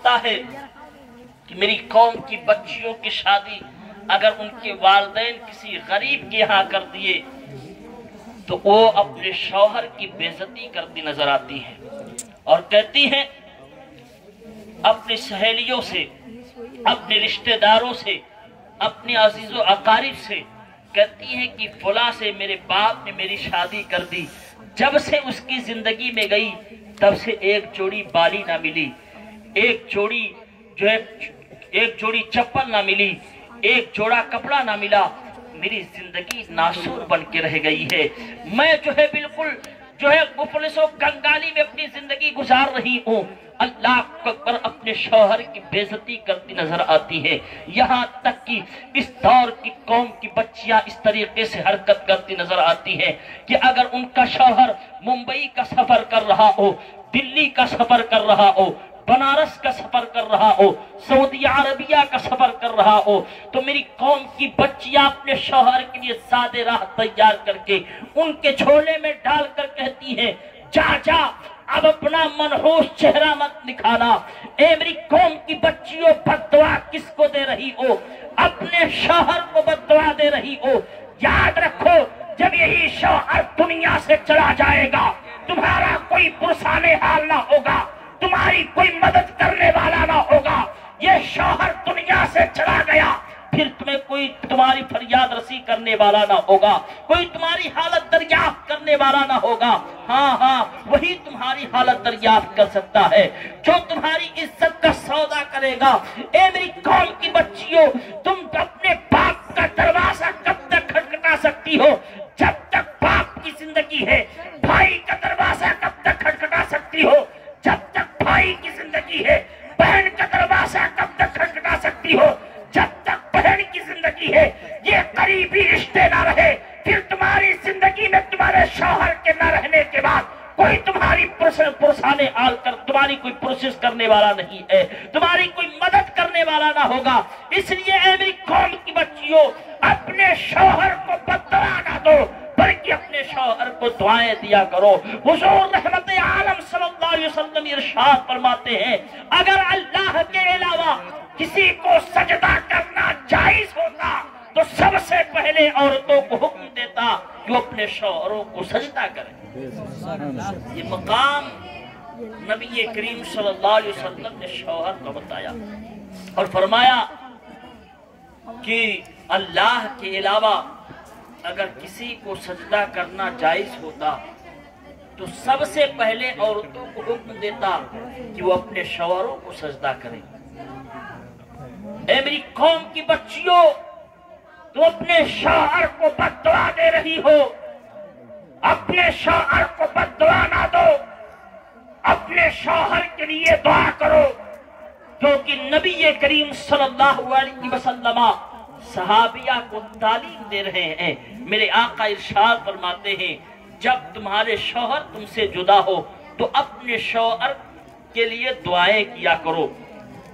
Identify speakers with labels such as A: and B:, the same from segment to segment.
A: فرماتا ہے کہ میری قوم کی بچیوں کی شادی اگر ان کے والدین کسی غریب کے یہاں کر دیے تو وہ اپنے شوہر کی بے عزتی کرتی نظر آتی ہیں اور کہتی ہیں اپنی سہیلیوں سے، اپنے رشتہ داروں سے، اپنے عزیز و اقارب سے کہتی ہیں کہ فلاں سے میرے باپ نے میری شادی کر دی، جب سے اس کی زندگی میں گئی تب سے ایک جوڑی بالی نہ ملی، ایک جوڑی چپل نہ ملی، ایک جوڑا کپڑا نہ ملا، میری زندگی ناسور بن کے رہ گئی ہے، میں بالکل مفلس و کنگالی میں اپنی زندگی گزار رہی ہوں۔ اللہ اکبر، اپنے شوہر کی بے عزتی کرتی نظر آتی ہے، یہاں تک کہ اس دور کی قوم کی بچیاں اس طریقے سے حرکت کرتی نظر آتی ہیں کہ اگر ان کا شوہر ممبئی کا سفر کر رہا ہو، دلی کا سفر کر رہا ہو، بنارس کا سفر کر رہا ہو، سعودی عربیہ کا سفر کر رہا ہو، تو میری قوم کی بچیاں اپنے شوہر کے لیے سادے راہ تیار کر کے ان کے جھولے میں ڈال کر کہتی ہیں جا اب اپنا منحوس چہرہ مت دکھانا۔ اے میری قوم کی بچیوں، بد دعا کس کو دے رہی ہو؟ اپنے شوہر کو بد دعا دے رہی ہو۔ یاد رکھو جب یہی شوہر دنیا سے چلا جائے گا تمہارا کوئی پرسان حال نہ ہوگا، تمہاری کوئی مدد کرنے والا نہ ہوگا۔ یہ شوہر دنیا سے چلا گیا پھر تمہیں کوئی تمہاری فریاد رسی کرنے والا نہ ہوگا، کوئی تمہاری حالت دریافت کرنے والا نہ ہوگا۔ ہاں وہی تمہاری حالت دریافت کر سکتا ہے جو تمہاری عزت کا سودا کرے گا۔ اے میری قوم کی بچیوں، تم اپنے باپ کا دروازہ کب تک کھٹکھٹا سکتی ہو؟ جب تک باپ کی زندگی ہے۔ بھائی کا دروازہ کب تک کھٹکھٹا سکتی ہو؟ جب تک بھائی کی زندگی ہے۔ بہن کا دروازہ کب تک کھٹکھٹا سکتی ہو؟ جب تک بہن کی زندگی ہے۔ یہ قریبی رشتے نہ رہے پھر تمہاری زندگی میں تمہارے شوہر کے نہ رہنے کے بعد کوئی تمہاری پرسانے آل کر تمہاری کوئی پروسیس کرنے والا نہیں ہے، تمہاری کوئی مدد کرنے والا نہ ہوگا۔ اس لیے اے میری قوم کی بچیوں، اپنے شوہر کو بد دعا نہ دو بلکہ اپنے شوہر کو دعائیں دیا کرو۔ حضور رحمت عالم صلی اللہ علیہ وسلم ارشاد فرماتے ہیں اگر اللہ کے علاوہ کسی کو سجدہ کرنا جائز ہوتا تو سب سے پہلے عورتوں کو حکم دیتا کہ وہ اپنے شوہروں کو سجدہ کریں۔ یہ مقام نبی کریم صلی اللہ علیہ وسلم نے شوہر کو بتایا اور فرمایا کہ اللہ کے علاوہ اگر کسی کو سجدہ کرنا جائز ہوتا تو سب سے پہلے عورتوں کو حکم دیتا کہ وہ اپنے شوہروں کو سجدہ کریں۔ اے میری قوم کی بچیوں، تم اپنے شوہر کو بد دعا دے رہی ہو، اپنے شوہر کو بد دعا نہ دو، اپنے شوہر کے لیے دعا کرو، کیونکہ نبی کریم صلی اللہ علیہ وسلم صحابیہ کو تعلیم دے رہے ہیں۔ میرے آقا ارشاد فرماتے ہیں جب تمہارے شوہر تم سے جدا ہو تو اپنے شوہر کے لیے دعائیں کیا کرو۔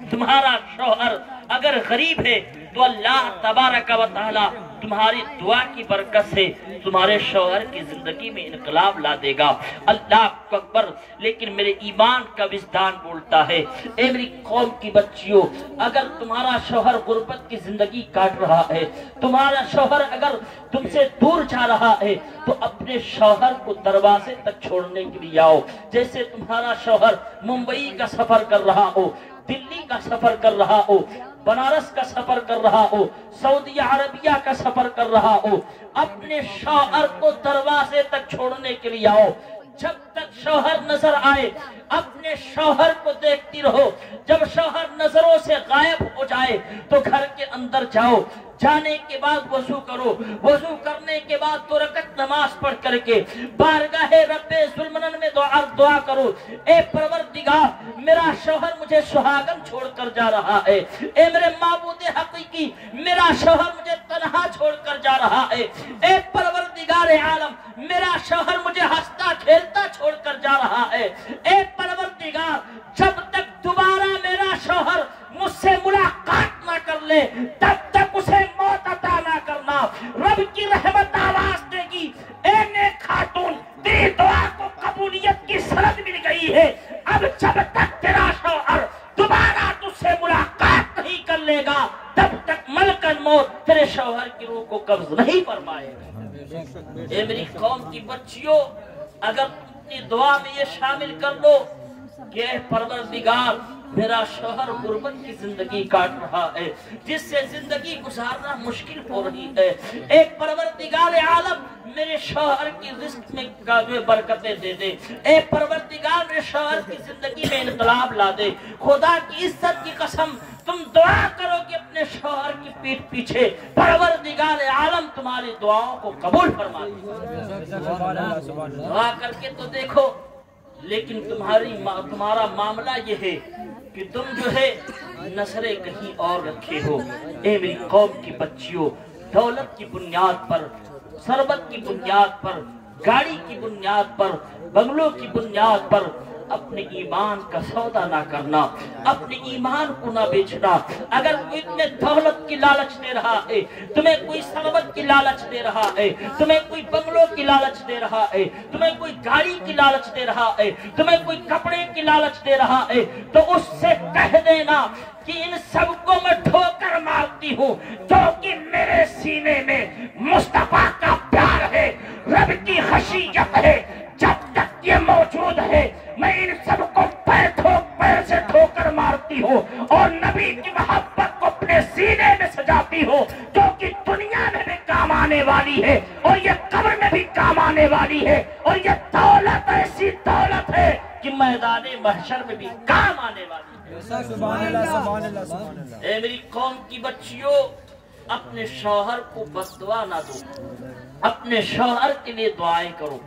A: تمہارا شوہر اگر غریب ہے تو اللہ تبارک و تعالی تمہاری دعا کی برکت سے تمہارے شوہر کی زندگی میں انقلاب لا دے گا۔ اللہ اکبر۔ لیکن میرے ایمان کا وجدان بولتا ہے اے میری قوم کی بچیوں، اگر تمہارا شوہر غربت کی زندگی کاٹ رہا ہے، تمہارا شوہر اگر تم سے دور جا رہا ہے تو اپنے شوہر کو دروازے تک چھوڑنے کے لیے آؤ۔ جیسے تمہارا شوہر ممبئی کا سفر کر رہا ہو، دلی کا سفر کر رہا ہو، بنارس کا سفر کر رہا ہو، سعودی عربیہ کا سفر کر رہا ہو، اپنے شوہر کو دروازے تک چھوڑنے کے لیے آؤ۔ جب تک شوہر نظر آئے اپنے شوہر کو دیکھتی رہو، جب شوہر نظروں سے غائب ہو جائے تو گھر کے اندر جاؤ، جانے کے بعد وضو کرو، وضو کرنے کے بعد 2 رکعت نماز پڑھ کر کے بارگاہ رب ذوالمنن میں دعا کرو، اے پروردگار میرا شوہر مجھے سہاگن چھوڑ کر جا رہا ہے، اے میرے معبود حقیقی میرا شوہر مجھے تنہا چھوڑ کر جا رہا ہے، اے پروردگار عالم میرا شوہر مجھے ہنستا کھیلتا چھوڑ کر جا رہا ہے، اے پروردگار جب تک دوبارہ میرا شوہر مجھ سے ملاقات نہ کر لے تب تک اسے موت عطا نہ کرنا۔ رب کی رحمت آواز دے گی اے نیک خاتون، تیری دعا کو قبولیت کی سند مل گئی ہے، اب جب تک تیرا شوہر دوبارہ موت تیرے شوہر کی روح کو قبض نہیں فرمائے گا۔ اے میری قوم کی بچیوں، اگر تم اپنی دعا میں یہ شامل کر لو کہ اے پروردگار میرا شوہر غربت کی زندگی کاٹ رہا ہے، جس سے زندگی گزارنا مشکل ہو رہی ہے، ایک پروردگار عالم میرے شوہر کی رزق میں برکتیں دے دے، اے پروردگار میرے شوہر کی زندگی میں انقلاب لا دے۔ خدا کی عزت کی قسم تم دعا کرو کہ اپنے شوہر کی پیٹھ پیچھے پروردگار عالم تمہاری دعاؤں کو قبول فرما دے۔ دعا کر کے تو دیکھو، لیکن تمہارا معاملہ یہ ہے کہ تم جو ہے نظریں کہیں اور رکھے ہو۔ اے میری قوم کی بچیوں، دولت کی بنیاد پر، ثروت کی بنیاد پر، گاڑی کی بنیاد پر، بنگلوں کی بنیاد پر اپنے ایمان کا سودا نہ کرنا، اپنے ایمان کو نہ بیچنا۔ اگر کوئی تمہیں دولت کی لالچ دے رہا ہے، تمہیں کوئی ثروت کی لالچ دے رہا ہے، تمہیں کوئی بنگلوں کی لالچ دے رہا ہے، تمہیں کوئی گاڑی کی لالچ دے رہا ہے، تمہیں کوئی کپڑے کی لالچ دے رہا ہے، تو اس سے کہہ دینا کہ ان سب کو میں ٹھوکر مارتی ہوں، کیونکہ میرے سینے میں مصطفیٰ کا پیار ہے، رب کی خشیت ہے۔ جب تک یہ موجود ہے میں ان سب کو پیر سے ٹھوکر مارتی ہوں اور نبی کی محبت کو اپنے سینے میں سجاتی ہوں، کیونکہ دنیا میں بھی کام آنے والی ہے اور یہ قبر میں بھی کام آنے والی ہے، اور یہ دولت ایسی دولت ہے کہ میدان محشر میں بھی کام آنے والی ہے۔
B: سبحان اللہ، سبحان اللہ، سبحان اللہ۔
A: اے میری قوم کی بچیوں، اپنے شوہر کو بد دعا نہ دو، اپنے شوہر کے لیے دعائیں کرو۔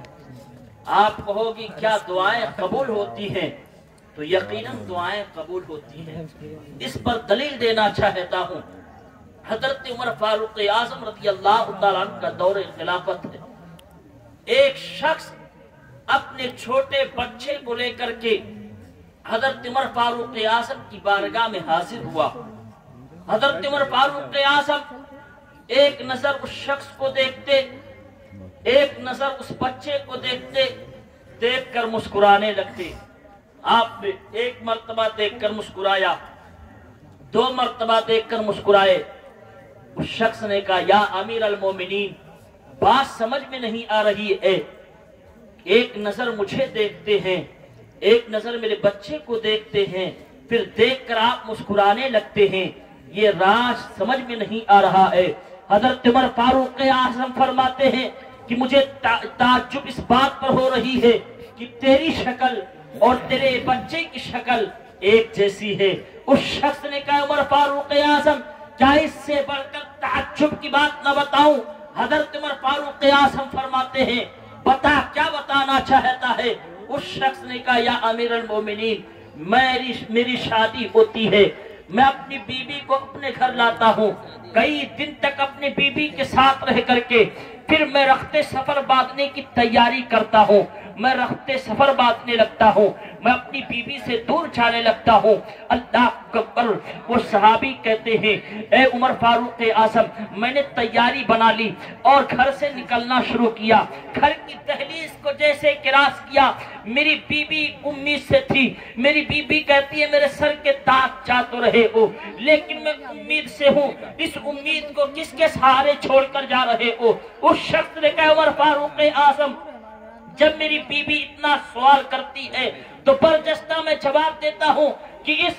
A: آپ کہو گی کیا دعائیں قبول ہوتی ہیں؟ تو یقیناً دعائیں قبول ہوتی ہیں۔ اس پر دلیل دینا چاہتا ہوں، حضرت عمر فاروق اعظم رضی اللہ تعالیٰ عنہ کا دور خلافت ہے۔ ایک شخص اپنے چھوٹے بچے کو لے کر کے حضرت عمر فاروق اعظم کی بارگاہ میں حاضر ہوا۔ حضرت عمر فاروق اعظم ایک نظر اس شخص کو دیکھتے، ایک نظر اس بچے کو دیکھتے، دیکھ کر مسکرانے لگتے۔ آپ نے ایک مرتبہ دیکھ کر مسکرایا، دو مرتبہ دیکھ کر مسکرائے۔ اس شخص نے کہا یا امیر المومنین، بات سمجھ میں نہیں آ رہی ہے، ایک نظر مجھے دیکھتے ہیں، ایک نظر میرے بچے کو دیکھتے ہیں، پھر دیکھ کر آپ مسکرانے لگتے ہیں، یہ راز سمجھ میں نہیں آ رہا ہے۔ حضرت عمر فاروق اعظم فرماتے ہیں کہ مجھے تعجب اس بات پر ہو رہی ہے کہ تیری شکل اور تیرے بچے کی شکل ایک جیسی ہے۔ اس شخص نے کہا عمر فاروق اعظم، کیا اس سے بڑھ کر تعجب کی بات نہ بتاؤں؟ حضرت عمر فاروق اعظم فرماتے ہیں بتا، کیا بتانا چاہتا ہے؟ اس شخص نے کہا یا امیر المومنین، میری شادی ہوتی ہے، میں اپنی بیوی کو اپنے گھر لاتا ہوں، کئی دن تک اپنی بیوی کے ساتھ رہ کر کے پھر میں رخت سفر باندھنے کی تیاری کرتا ہوں، میں رخت سفر باندھنے لگتا ہوں، میں اپنی بیوی سے دور جانے لگتا ہوں۔ اللہ اکبر۔ وہ صحابی کہتے ہیں اے عمر فاروق اعظم، میں نے تیاری بنا لی اور گھر سے نکلنا شروع کیا۔ گھر کی دہلیز کو جیسے کراس کیا، میری بیوی امید سے تھی، میری بیوی کہتی ہے میرے سر کے دانت جا تو رہے ہو، لیکن میں امید سے ہوں، اس امید کو کس کے سہارے چھوڑ کر جا رہے ہو؟ اس شخص نے کہا عمر فاروق اعظم، جب میری بیوی اتنا سوال کرتی ہے تو برجستہ میں جواب دیتا ہوں کہ اس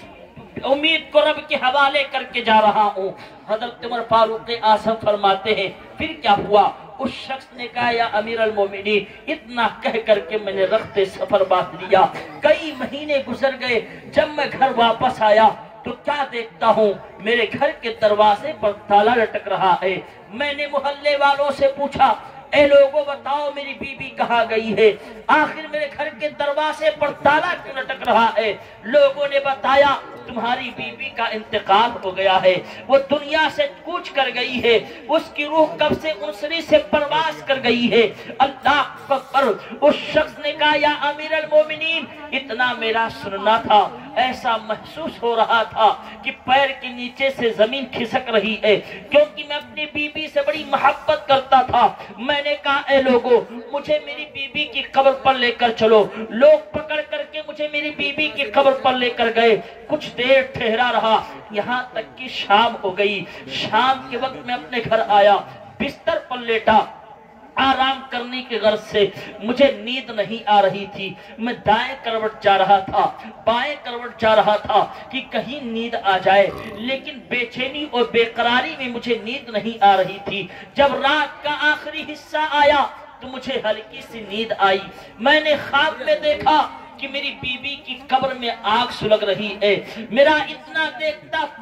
A: امید کو رب کے حوالے کر کے جا رہا ہوں۔ حضرت عمر فاروق اعظم فرماتے ہیں پھر کیا ہوا؟ اس شخص نے کہا یا امیر المومنین، اتنا کہہ کر کے میں نے رخت سفر باندھ لیا۔ کئی مہینے گزر گئے، جب میں گھر واپس آیا تو کیا دیکھتا ہوں، میرے گھر کے دروازے پر تالا لٹک رہا ہے۔ میں نے محلے والوں سے پوچھا اے لوگوں بتاؤ میری بیوی کہاں گئی ہے؟ آخر میرے گھر کے دروازے پر تالا کیوں لٹک رہا ہے؟ لوگوں نے بتایا تمہاری بیوی کا انتقال ہو گیا ہے، وہ دنیا سے کوچ کر گئی ہے، اس کی روح کب سے انسری سے پرواز کر گئی ہے۔ اللہ اکبر۔ اس شخص نے کہا یا امیر المومنین، اتنا میرا سننا تھا، ایسا محسوس ہو رہا تھا کہ پیر کے نیچے سے زمین کھسک رہی ہے، کیونکہ میں اپنی بیوی سے بڑی محبت کرتا تھا۔ میں نے کہا اے لوگو، مجھے میری بیوی کی قبر پر لے کر چلو۔ لوگ پکڑ کر کے مجھے میری بیوی کی قبر پر لے کر گئے۔ کچھ دیر ٹھہرا رہا، یہاں تک کہ شام ہو گئی۔ شام کے وقت میں اپنے گھر آیا، بستر پر لیٹا، آرام کرنے کے غرض سے مجھے نیند نہیں آ رہی تھی۔ میں دائیں کروٹ جا رہا تھا، بائیں کروٹ جا رہا تھا کہ کہیں نیند آ جائے، لیکن بے چینی اور بے قراری میں مجھے نیند نہیں آ رہی تھی۔ جب رات کا آخری حصہ آیا تو مجھے ہلکی سی نیند آئی۔ میں نے خواب میں دیکھا کہ میری بیوی کی قبر میں آگ سلگ رہی ہے۔ میرا اتنا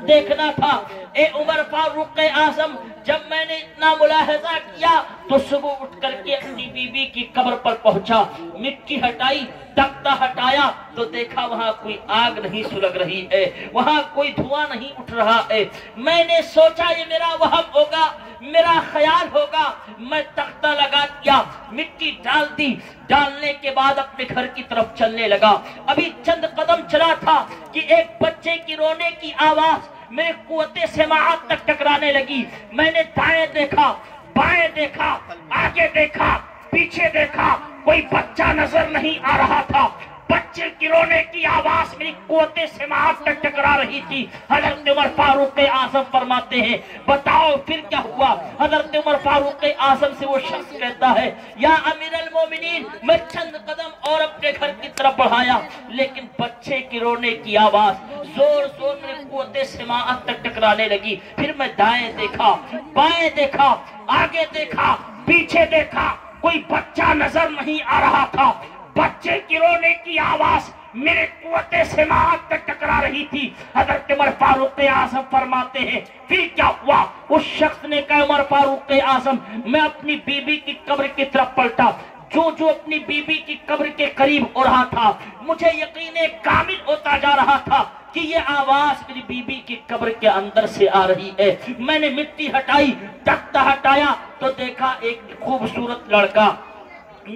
A: دیکھنا تھا۔ اے عمر فاروق اعظم، جب میں نے اتنا ملاحظہ کیا تو صبح اٹھ کر کے اپنی بیوی کی قبر پر پہنچا، مٹی ہٹائی، تختہ ہٹایا تو دیکھا وہاں کوئی آگ نہیں سلگ رہی ہے، وہاں کوئی دھواں نہیں اٹھ رہا ہے۔ میں نے سوچا یہ میرا وہم ہوگا، میرا خیال ہوگا۔ میں تختہ لگا دیا، مٹی ڈال دی، ڈالنے کے بعد اپنے گھر کی طرف چلنے لگا۔ ابھی چند قدم چلا تھا کہ ایک بچے کی رونے کی آواز میرے قوت سماعت تک ٹکرانے لگی۔ میں نے دائیں دیکھا، بائیں دیکھا، آگے دیکھا، پیچھے دیکھا، کوئی بچہ نظر نہیں آ رہا تھا۔ بچے کی رونے کی آواز میری قوت سماعت تک ٹکرا رہی تھی۔ حضرت عمر فاروق اعظم فرماتے ہیں بتاؤ پھر کیا ہوا؟ حضرت عمر فاروق اعظم سے وہ شخص کہتا ہے یا امیر المومنین، میں چند قدم اور اپنے گھر کی طرف بڑھایا، لیکن بچے کی رونے کی آواز زور زور میری قوت سماعت تک ٹکرانے لگی۔ پھر میں دائیں دیکھا، بائیں دیکھا، آگے دیکھا، پیچھے دیکھا، کوئی بچہ نظر نہیں آ رہا تھا۔ بچے کی رونے کی آواز میرے قوت سماعت تک ٹکرا رہی تھی۔ حضرت عمر فاروق اعظم فرماتے ہیں پھر کیا ہوا؟ اس شخص نے کہا عمر فاروق اعظم، میں اپنی بیوی کی قبر کی طرف پلٹا، جو اپنی بیوی کی قبر کے قریب ہو رہا تھا مجھے یقین کامل ہوتا جا رہا تھا کہ یہ آواز میری بیوی کی قبر کے اندر سے آ رہی ہے۔ میں نے مٹی ہٹائی، تختہ ہٹایا تو دیکھا ایک خوبصورت لڑکا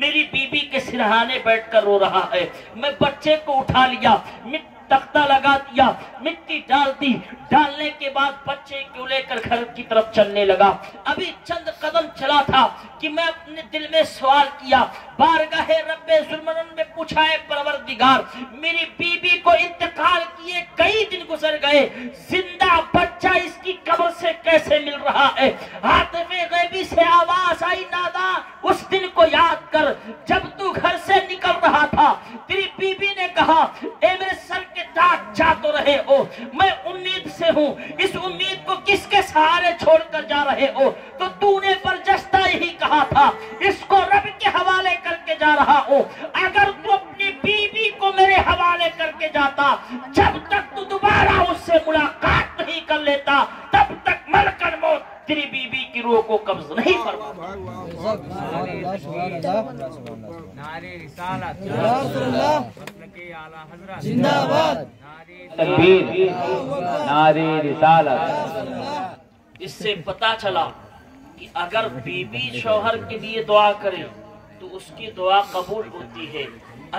A: میری بیوی کے سرہانے بیٹھ کر رو رہا ہے۔ میں بچے کو اٹھا لیا، تختہ لگا دیا، مٹی ڈال دی، ڈالنے کے بعد بچے کو لے کر گھر کی طرف چلنے لگا۔ ابھی چند قدم چلا تھا کہ میں اپنے دل میں سوال کیا، بارگاہ رب ذوالمنن میں پوچھا ہے پروردگار، میری بیوی کو انتقال کیے کئی دن گزر گئے، زندہ بچہ اس کی قبر سے کیسے مل رہا ہے؟ ہاتف غیبی سے آواز آئی، نادا اس دن کو یاد کر جب تو گھر سے نکل رہا تھا، تیری بیوی نے کہا اے میرے سر کے تاج جا تو رہے ہو، میں امید سے ہوں، اس امید کو کس کے سہارے چھوڑ کر جا رہے ہو؟ تو تو نے برجستہ یہی کہا تھا اس کو رب کے حوالے کر کے جا رہا ہوں۔ اگر تو اپنی بیوی کو میرے حوالے کر کے جاتا، جب تک تو دوبارہ اس سے ملاقات نہیں کر لیتا تب تک ملک الموت تیری بیوی کی روح کو قبض نہیں فرماتا۔
B: نعرے رسالت
C: زندہ باد،
B: تکبیر، نعرے رسالت۔
A: اس سے پتا چلا کہ اگر بیوی شوہر کے لیے دعا کرے تو اس کی دعا قبول ہوتی ہے،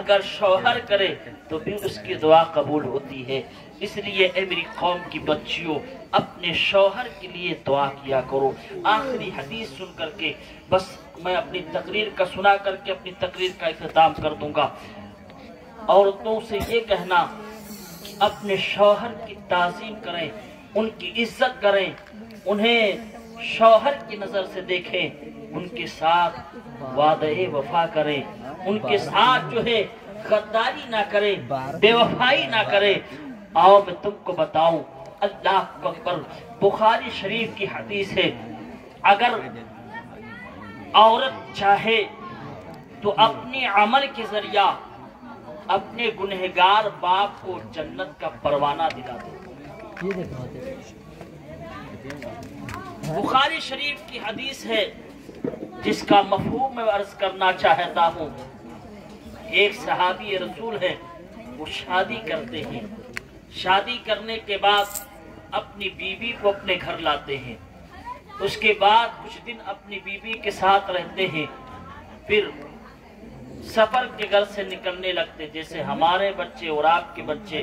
A: اگر شوہر کرے تو بھی اس کی دعا قبول ہوتی ہے۔ اس لیے اے میری قوم کی بچیوں، اپنے شوہر کے لیے دعا کیا کرو۔ آخری حدیث سن کر کے بس میں اپنی تقریر کا سنا کر کے اپنی تقریر کا اختتام کر دوں گا۔ عورتوں سے یہ کہنا کہ اپنے شوہر کی تعظیم کریں، ان کی عزت کریں، انہیں شوہر کی نظر سے دیکھیں، ان کے ساتھ وعدہ وفا کریں، ان کے ساتھ جو ہے غداری نہ کریں، بے وفائی نہ کریں۔ آؤ میں تم کو بتاؤں، اللہ اکبر، بخاری شریف کی حدیث ہے، اگر عورت چاہے تو اپنے عمل کے ذریعہ اپنے گنہگار باپ کو جنت کا پروانہ دلا دے۔ بخاری شریف کی حدیث ہے جس کا مفہوم میں عرض کرنا چاہتا ہوں۔ ایک صحابی رسول ہے، وہ شادی کرتے ہیں، شادی کرنے کے بعد اپنی بیوی کو اپنے گھر لاتے ہیں، اس کے بعد کچھ دن اپنی بیوی کے ساتھ رہتے ہیں، پھر سفر کے گھر سے نکلنے لگتے، جیسے ہمارے بچے اور آپ کے بچے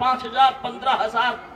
A: 5,000, 15,000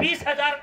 A: 20,000